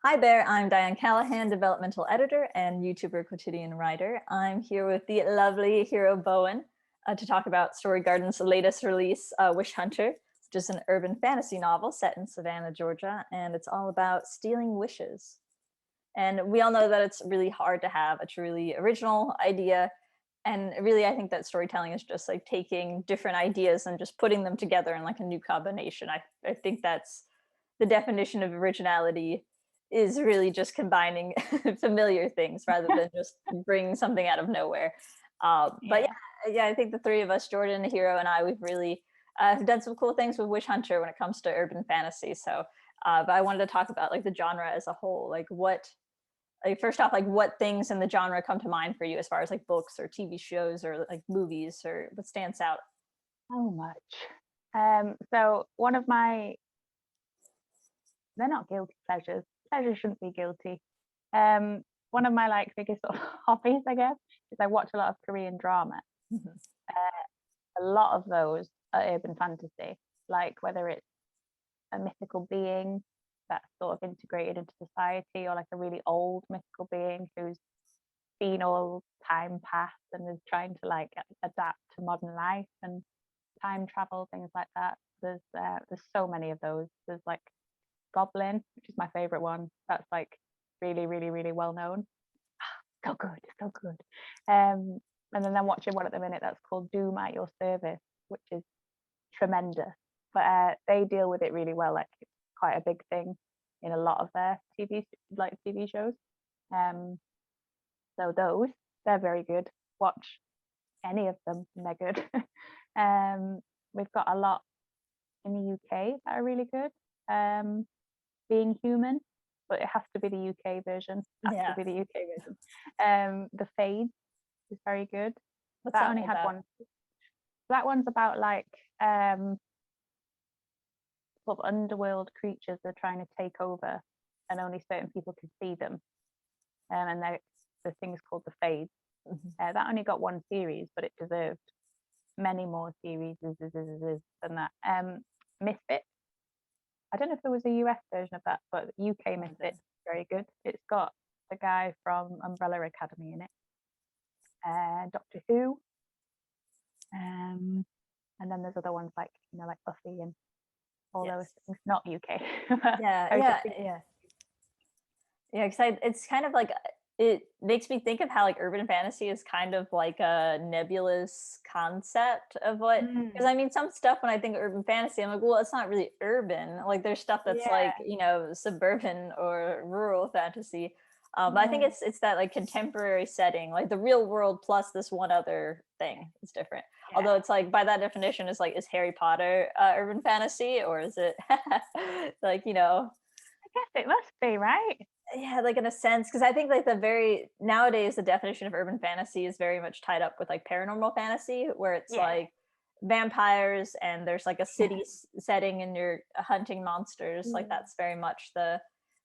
Hi there, I'm Diane Callahan, developmental editor and YouTuber quotidian writer. I'm here with the lovely Hero Bowen to talk about Story Garden's latest release, Wish Hunter, which is an urban fantasy novel set in Savannah, Georgia, and it's all about stealing wishes. And we all know that it's really hard to have a truly original idea. And really, I think that storytelling is just like taking different ideas and just putting them together in like a new combination. I think that's the definition of originality, is really just combining familiar things rather than just bringing something out of nowhere. But Yeah. yeah, I think the three of us, Jordan, Hero, and I, we've really have done some cool things with Wish Hunter when it comes to urban fantasy. So, but I wanted to talk about like the genre as a whole. Like first off, like what things in the genre come to mind for you as far as like books or TV shows or like movies, or what stands out? So much. So one of my, they're not guilty pleasures. Pleasures shouldn't be guilty. One of my like biggest sort of hobbies, I guess, is I watch a lot of Korean drama. Mhm. A lot of those are urban fantasy, like whether it's a mythical being that's sort of integrated into society, or like a really old mythical being who's seen all time pass and is trying to like adapt to modern life and time travel, things like that. There's so many of those. There's like Goblin, which is my favorite one. That's like really, really, really well known. So good, so good. And then I'm watching one at the minute that's called Doom at Your Service, which is tremendous. But they deal with it really well. Like it's quite a big thing in a lot of their TV shows. Um, so they're very good. Watch any of them, and they're good. We've got a lot in the UK that are really good. Being Human, but it has to be the UK version. Has to Yeah, be the UK version. The Fade is very good. what's That that only one had about? one. That one's about like sort of underworld creatures that are trying to take over, and only certain people can see them. And the thing is called the Fade. Mhm. That only got one series, but it deserved many more series than that. Misfit. I don't know if there was a US version of that, but UK Misfit, very good. It's got the guy from Umbrella Academy in it, Doctor Who, and then there's other ones like like Buffy and all those Yes. things. Not UK. Yeah, I was yeah, just thinking, yeah. Yeah, because it's kind of like it makes me think of how like urban fantasy is kind of like a nebulous concept of what. Because mm, I mean, some stuff when I think of urban fantasy, I'm like, well, it's not really urban. Like there's stuff that's yeah, like suburban or rural fantasy. But I think yeah, it's that like contemporary setting, like the real world plus this one other thing is different. yeah. Although it's like by that definition, is like is Harry Potter urban fantasy, or is it like I guess it must be right. yeah, like in a sense, because I think like the very nowadays the definition of urban fantasy is very much tied up with like paranormal fantasy, where it's Yeah, like vampires and there's like a yeah, city setting and you're hunting monsters. Like mm, that's very much the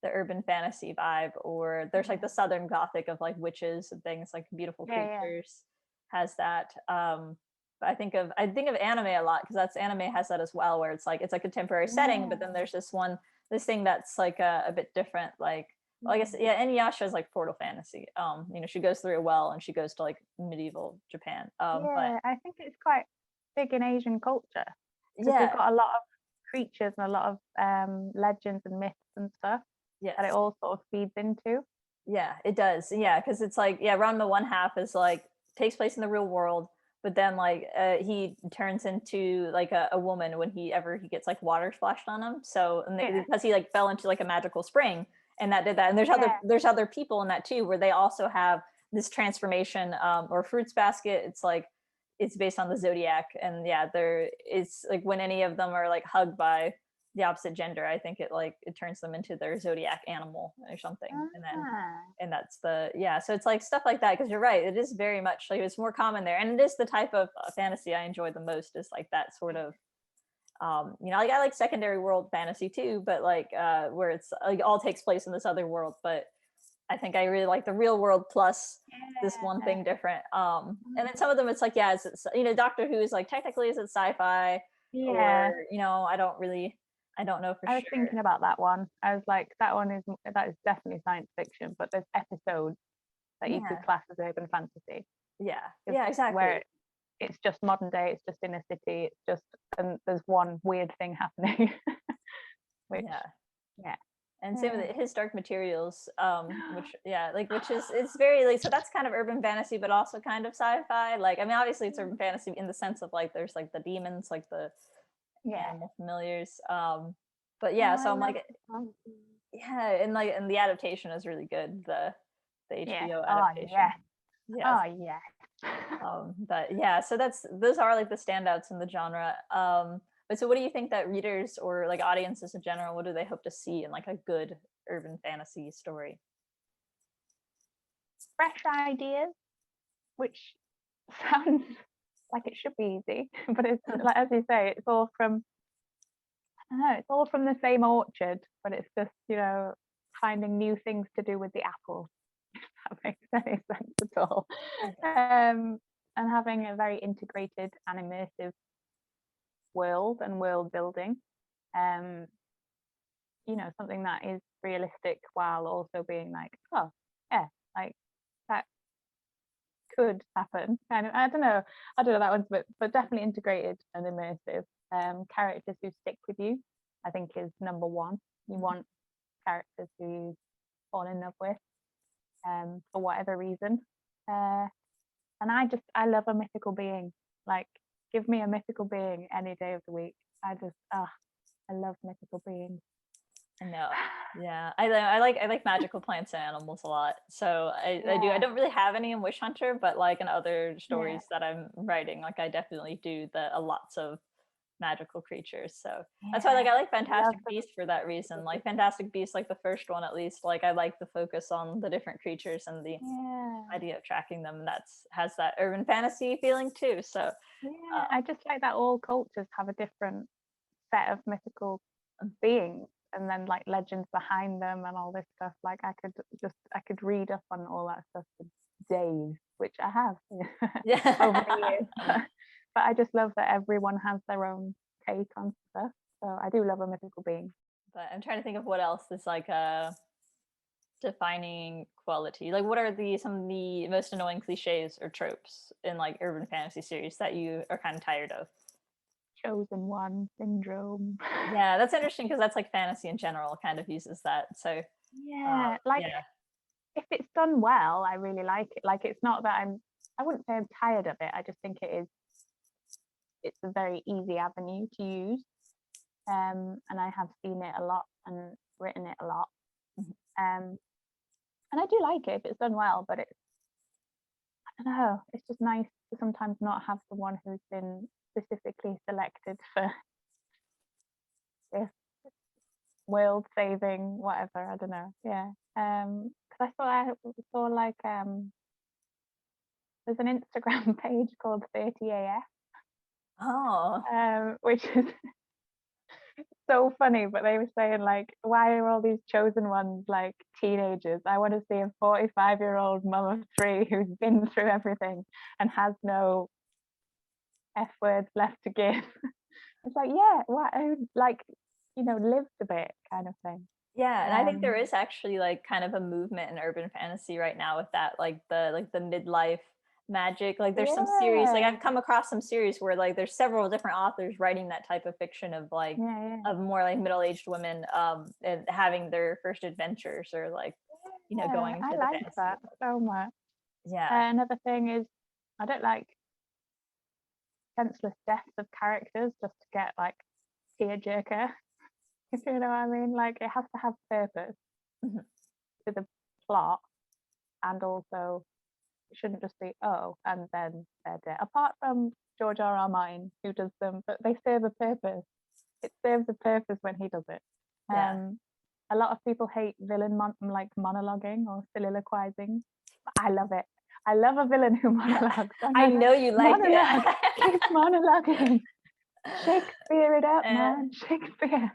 urban fantasy vibe. Or there's like yeah, the southern gothic of like witches and things like beautiful yeah, yeah. creatures has that. But I think of anime a lot because that's anime has that as well, where it's like it's a contemporary setting, but then Yeah. there's this thing that's like a bit different, like well, I guess Mm. yeah, Inuyasha is like portal fantasy. She goes through a well and she goes to like medieval Japan. But Yeah, I think it's quite big in Asian culture because we've yeah, got a lot of creatures and a lot of legends and myths and stuff that it yes, all sort of feeds into. yeah, it does. Yeah, because it's like yeah, around the one half is like takes place in the real world, but then like he turns into like a woman when he gets like water splashed on him. So Yeah, because he like fell into like a magical spring, and that did that. And yeah, there's other people in that too, where they also have this transformation or fruits basket. It's like it's based on the zodiac, and yeah, there is like when any of them are like hugged by the opposite gender, I think it turns them into their zodiac animal or something, ah, and that's the yeah. So it's like stuff like that, because you're right, it is very much like it's more common there, and it is the type of fantasy I enjoy the most, is like that sort of like I like secondary world fantasy too, but like where it's like all takes place in this other world. But I think I really like the real world plus this one yeah, thing different. And then mm, some of them it's like, yeah, Doctor Who is like technically is it sci-fi, yeah, or I don't really I don't know for I was sure. thinking about that one. I was like, that is definitely science fiction, but there's episodes that you could Yeah. class as urban fantasy. Yeah. 'Cause Yeah, where exactly. it's just modern day, it's just in a city, it's just, and there's one weird thing happening, which, Yeah. yeah. And same Yeah. with his Dark Materials, which yeah, like which is it's very like so that's kind of urban fantasy, but also kind of sci-fi. Like I mean, obviously it's urban fantasy in the sense of like there's like the demons, like the Yeah. animal familiars. But Oh, yeah, I so I'm love like fantasy. yeah, and the adaptation is really good. The Yeah. HBO Oh, adaptation. yes. Yes. Oh, yes. But yeah, so that's those are like the standouts in the genre. But so what do you think that readers or like audiences in general, what do they hope to see in like a good urban fantasy story? Fresh ideas, which sounds like it should be easy, but it's like, as you say, it's all from, I don't know, it's all from the same orchard, but it's just, finding new things to do with the apples, if that makes any sense at all. And having a very integrated and immersive world and world building. Um, something that is realistic while also being like, oh, yeah, like that could happen. Kind of, I don't know that one's but definitely integrated and immersive. Characters who stick with you, I think, is number one. You want characters who you fall in love with, for whatever reason. And I love a mythical being. Like, give me a mythical being any day of the week. I love mythical beings. I know. Yeah, I like magical plants and animals a lot. So I do. I Yeah, don't really have any in Wish Hunter, but like in other yeah, stories that I'm writing, like I definitely do lots of magical creatures. So that's why like yeah. I like I love Fantastic Beasts for that reason. Like Fantastic Beasts, like the first one at least, like I like the focus on the different creatures and the yeah, idea of tracking them. And that's has that urban fantasy feeling too. So yeah. I just like that all cultures have a different set of mythical beings, and then like legends behind them and all this stuff. Like I could read up on all that stuff for days, which I have over the yeah. years. But I just love that everyone has their own take on stuff. So I do love a mythical being. But I'm trying to think of what else is like a defining quality. Like what are the some of the most annoying cliches or tropes in like urban fantasy series that you are kind of tired of? Chosen one syndrome. Yeah, that's interesting because that's like fantasy in general kind of uses that. So Yeah, like yeah. if it's done well, I really like it. Like it's not that I wouldn't say I'm tired of it. I just think it's a very easy avenue to use. And I have seen it a lot and written it a lot. Mhm. And I do like it if it's done well, but I don't know, it's just nice to sometimes not have the one who's been specifically selected for this world saving whatever. I don't know. Yeah. Because I saw like there's an Instagram page called 30AF, Oh. which is so funny, but they were saying like, why are all these chosen ones like teenagers? I want to see a 45-year-old mum of three who's been through everything and has no F words left to give. It's like, yeah, what, like, lived a bit kind of thing. Yeah, and I think there Um, is actually like kind of a movement in urban fantasy right now with that, like the midlife magic. Like there's some series, like yeah, I've come across some series where like there's several different authors writing that type of fiction yeah, yeah, of more like middle-aged women and having their first adventures or like, yeah. going I into the like fantasy that world. so much. Yeah. Another thing is, I don't like senseless deaths of characters just to get like tearjerker, if you know what I mean. Like it has to have purpose Mhm. to the plot, and also it shouldn't just be and then they're dead. Apart from George R. Martin, who does them, but they serve a purpose. It serves a purpose when he does it. Yeah. A lot of people hate villain like monologuing or soliloquizing. I love it. I love a villain who monologues. I'm I like, know you like monologue, it. keep monologuing. Shakespeare it up, Yeah. man. Shakespeare.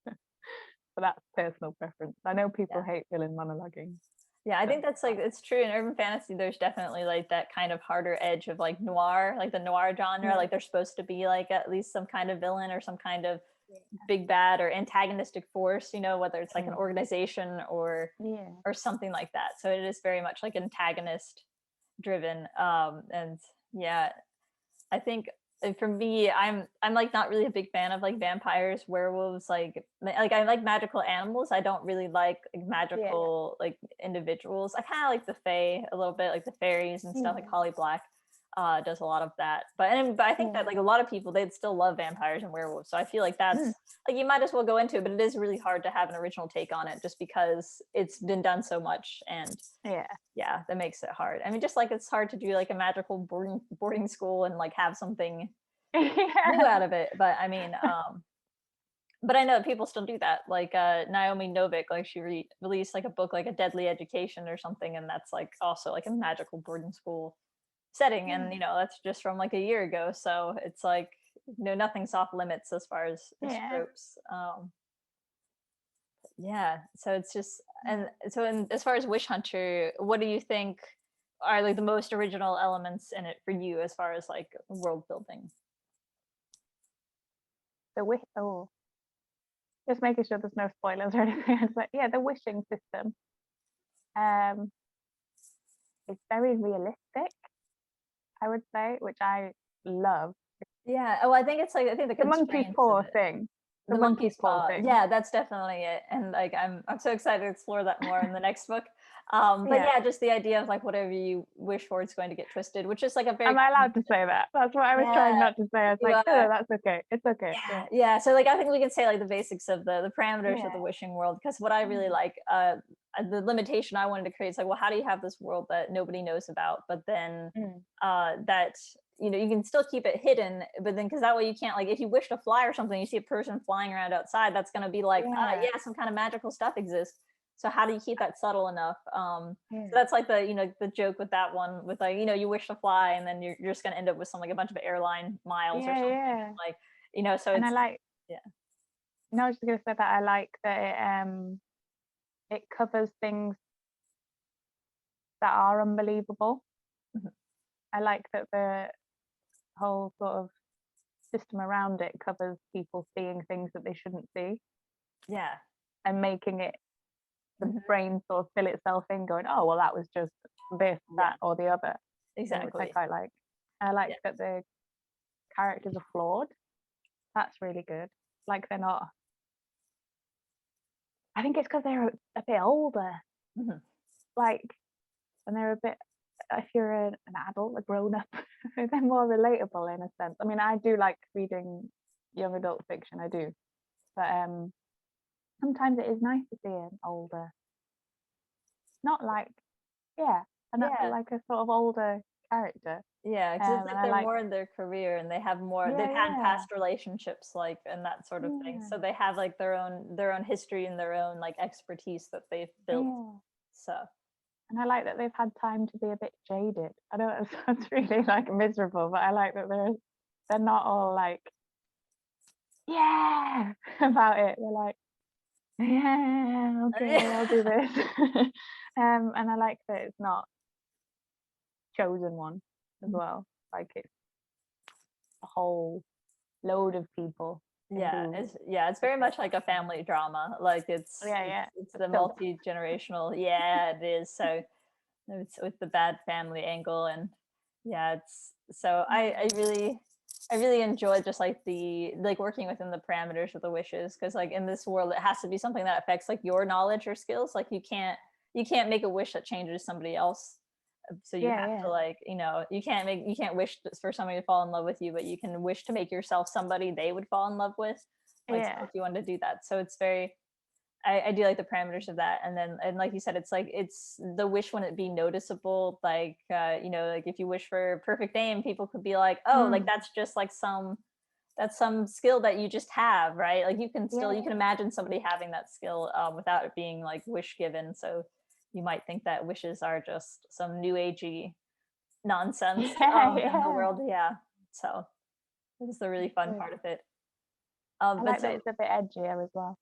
But that's personal preference. I know people Yeah. hate villain monologuing. Yeah, I So think that's like it's true in urban fantasy. There's definitely like that kind of harder edge of like noir, like the noir genre. yeah, Like there's supposed to be like at least some kind of villain or some kind of big bad or antagonistic force, you know, whether it's like an organization or something like that. So it is very much like antagonist driven. And yeah, I think for me, I'm like not really a big fan of like vampires, werewolves, like I like magical animals. I don't really like magical like individuals. I kind of like the fae a little bit, like the fairies and stuff. Like Holly Black does a lot of that. But I think that like a lot of people, they'd still love vampires and werewolves. So I feel like that's like you might as well go into it, but it is really hard to have an original take on it just because it's been done so much. And yeah, that makes it hard. I mean, just like it's hard to do like a magical boarding school and like have something new out of it. But I mean, but I know that people still do that. Like Naomi Novik, like she released like a book like A Deadly Education or something, and that's like also like a magical boarding school setting. And you know, that's just from like a year ago. So it's like, you know, nothing's off limits as far as tropes. Yeah, so it's just, and so as far as Wish Hunter, what do you think are like the most original elements in it for you as far as like world building? Just making sure there's no spoilers or anything. It's like, the wishing system is very realistic, I would say, which I love. Yeah, oh, I think it's like, I think the monkey's paw thing. The monkey's paw thing. Yeah, that's definitely it. And like I'm so excited to explore that more in the next book. But yeah, just the idea of like whatever you wish for, it's going to get twisted, which is like a very. Am I allowed to say that? That's what I was trying not to say. I was like, no, that's okay. It's okay. Yeah. So like I think we can say like the basics of the parameters of the wishing world, because what I really like, the limitation I wanted to create is like, well, how do you have this world that nobody knows about, but then that, you know, you can still keep it hidden, but then because that way you can't, like if you wish to fly or something, you see a person flying around outside, that's going to be like some kind of magical stuff exists. So how do you keep that subtle enough? So that's like the, you know, the joke with that one, with like, you know, you wish to fly and then you're just going to end up with some like a bunch of airline miles or something like, you know. So and it's, I like no, I was just going to say that I like that it covers things that are unbelievable. I like that the whole sort of system around it covers people seeing things that they shouldn't see. And making it the brain sort of fill itself in, going, oh well, that was just this, that, or the other. Exactly. Which I quite like. I like that the characters are flawed. That's really good. Like they're not. I think it's because they're a bit older. Like, and they're a bit. If you're an adult, a grown up, they're more relatable in a sense. I mean, I do like reading young adult fiction. I do, but sometimes it is nice to see an older, not like, like a sort of older character. Yeah, because it's like they're more in their career and they have more, they've had past relationships, like, and that sort of thing. So they have like their own history and their own like expertise that they've built. So. And I like that they've had time to be a bit jaded. I know it sounds really like miserable, but I like that they're not all like, about it. They're like, okay, I'll do this. And I like that it's not chosen one as well. Like it's a whole load of people. It's very much like a family drama. Like it's the multi-generational. It is. So it's with the bad family angle, and it's so I really enjoy just like the working within the parameters of the wishes, because like in this world it has to be something that affects like your knowledge or skills. Like you can't make a wish that changes somebody else. So you have to like, you know, you can't wish for somebody to fall in love with you, but you can wish to make yourself somebody they would fall in love with. Like so if you want to do that. So it's very, I do like the parameters of that. And then, and like you said, it's like, it's the wish wouldn't be noticeable. Like, you know, like if you wish for perfect aim, people could be like, oh, like that's just like that's some skill that you just have, right? Like you can still, you can imagine somebody having that skill without it being like wish given. So you might think that wishes are just some new agey nonsense in the world. So this is the really fun part of it. I like that it's a bit edgier as well.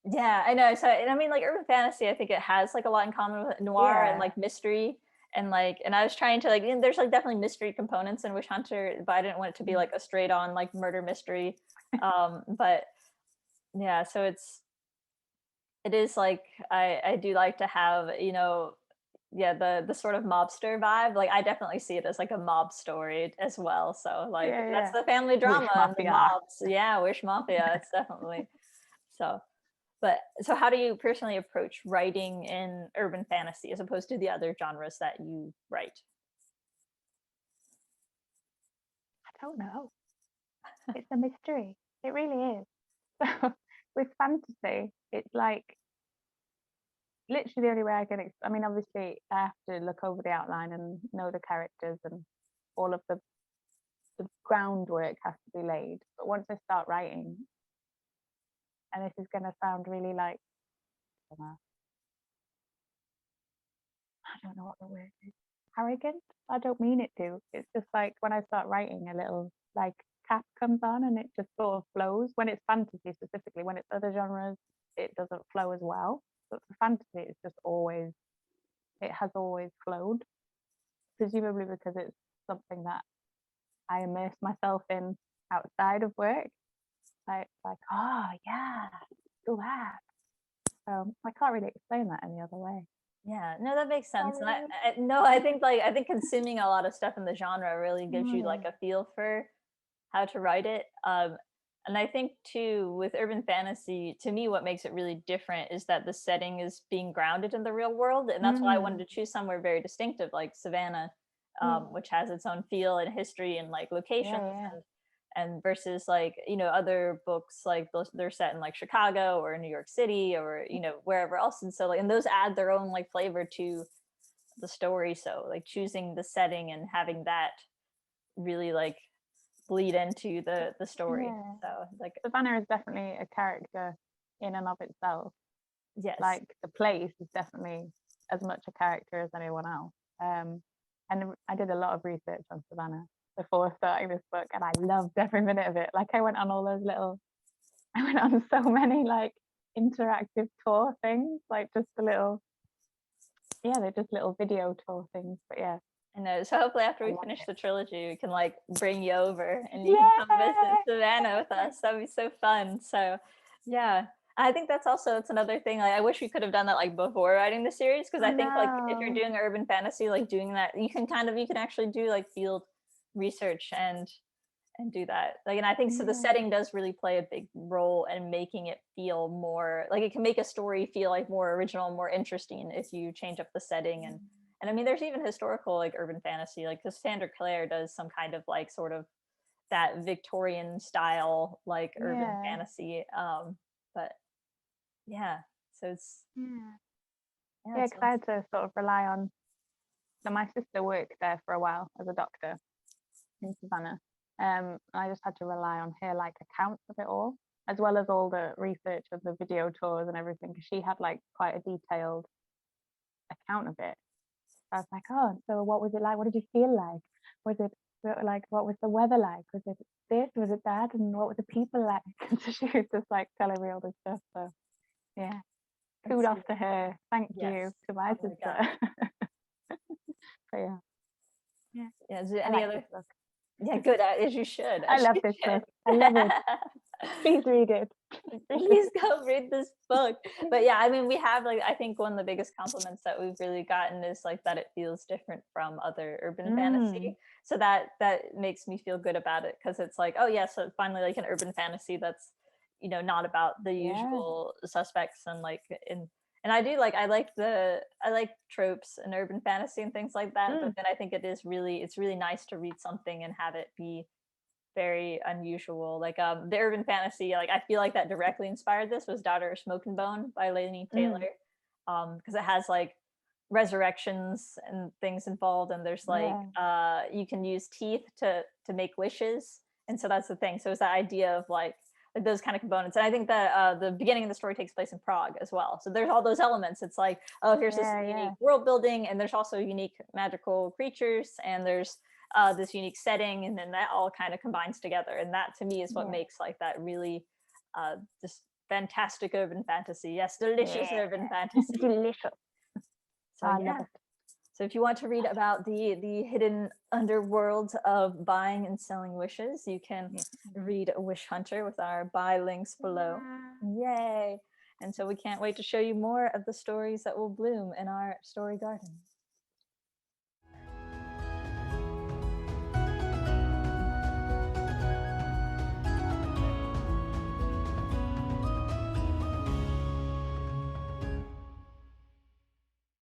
Yeah, I know. So, and I mean, like urban fantasy, I think it has like a lot in common with noir and like mystery, and like, and I was trying to like, there's like definitely mystery components in Wish Hunter, but I didn't want it to be like a straight on like murder mystery. But Yeah, so it is like I do like to have, yeah, the sort of mobster vibe. Like I definitely see it as like a mob story as well. So like Yeah, that's yeah. the family Wish drama and the mafia. mobs. Yeah, Wish Mafia. It's definitely so. But so how do you personally approach writing in urban fantasy as opposed to the other genres that you write? I don't know. It's a mystery. It really is. So with fantasy, it's like literally the only way I can. I mean, obviously, I have to look over the outline and know the characters, and all of the groundwork has to be laid. But once I start writing, and this is going to sound really like, I don't know what the word is, arrogant. I don't mean it to. It's just like when I start writing, a little like tap comes on, and it just sort of flows. When it's fantasy specifically, when it's other genres, it doesn't flow as well. But for fantasy, it's just always, it has always flowed. Presumably because it's something that I immerse myself in outside of work. Like, oh yeah, do that. I can't really explain that any other way. Yeah, no, that makes sense. And Sorry. no, I think consuming a lot of stuff in the genre really gives you like Mm. a feel for how to write it. And I think too with urban fantasy, to me, what makes it really different is that the setting is being grounded in the real world, and that's why I wanted Mm. to choose somewhere very distinctive, like Savannah, Yeah, which has its own feel and history and like yeah, locations yeah. and versus like other books like those they're set in like Chicago or New York City or wherever else, and so like and those add their own like flavor to the story. So like choosing the setting and having that really like bleed into the story. Yeah. So like Savannah is definitely a character in and of itself. yes. Like the place is definitely as much a character as anyone else. And I did a lot of research on Savannah before starting this book, and I loved every minute of it. Like I went on all those little, I went on so many like interactive tour things, like just the little, yeah, they're just little video tour things. But yeah, I know. So hopefully after I we love finish it. the trilogy, we can like bring you over and you can come visit Yeah. Savannah with us. That'd be so fun. So yeah. I think it's another thing. Like I wish we could have done that like before writing the series, because I I think like if you're know. doing urban fantasy, like doing that, you can actually do like field research and do that. Like, and I think so the Yeah. setting does really play a big role in making it feel more like it can make a story feel like more original, more interesting if you change up the setting. And I mean there's even historical like urban fantasy, like Cassandra Clare does some kind of like sort of that Victorian style like urban Yeah. fantasy. But yeah, so it's Yeah. yeah, Yeah, it's because I had to sort of rely on. So my sister worked there for a while as a doctor in Savannah. I just had to rely on her like accounts of it all, as well as all the research of the video tours and everything, because she had like quite a detailed account of it. So I was like, oh, so what was it like? What did you feel like? Was it like, what was the weather like? Was it this? Was it that? And what were the people like? And so she was just like telling me all this stuff. So yeah, it's kudos to her. Thank yes. you to my Oh my god. sister. But yeah, yeah, Yeah, is there I any like other this book. yeah, good as you should, I as love you this should. book. I love it. Please read it. Please go read this book. But yeah, I mean, we have like I think one of the biggest compliments that we've really gotten is like that it feels different from other urban Mm, fantasy. So that makes me feel good about it because it's like, oh yeah, so finally like an urban fantasy that's not about the yeah, usual suspects and like and I like tropes and urban fantasy and things like that. But mm, then I think it's really nice to read something and have it be very unusual. Like the urban fantasy, like I feel like that directly inspired this was Daughter of Smoke and Bone by Laini Taylor. mm, Because it has like resurrections and things involved, and there's like yeah, you can use teeth to make wishes. And so that's the thing. So it's that idea of like those kind of components. And I think that the beginning of the story takes place in Prague as well. So there's all those elements. It's like, oh, here's this yeah, yeah, unique world building, and there's also unique magical creatures, and there's this unique setting, and then that all kind of combines together. And that to me is what yeah, makes like that really just fantastic urban fantasy. Yes, delicious yeah. urban fantasy. Delicious. So I love yeah, it. So if you want to read about the hidden underworld of buying and selling wishes, you can read Wish Hunter with our buy links below. Yay! And so we can't wait to show you more of the stories that will bloom in our story garden.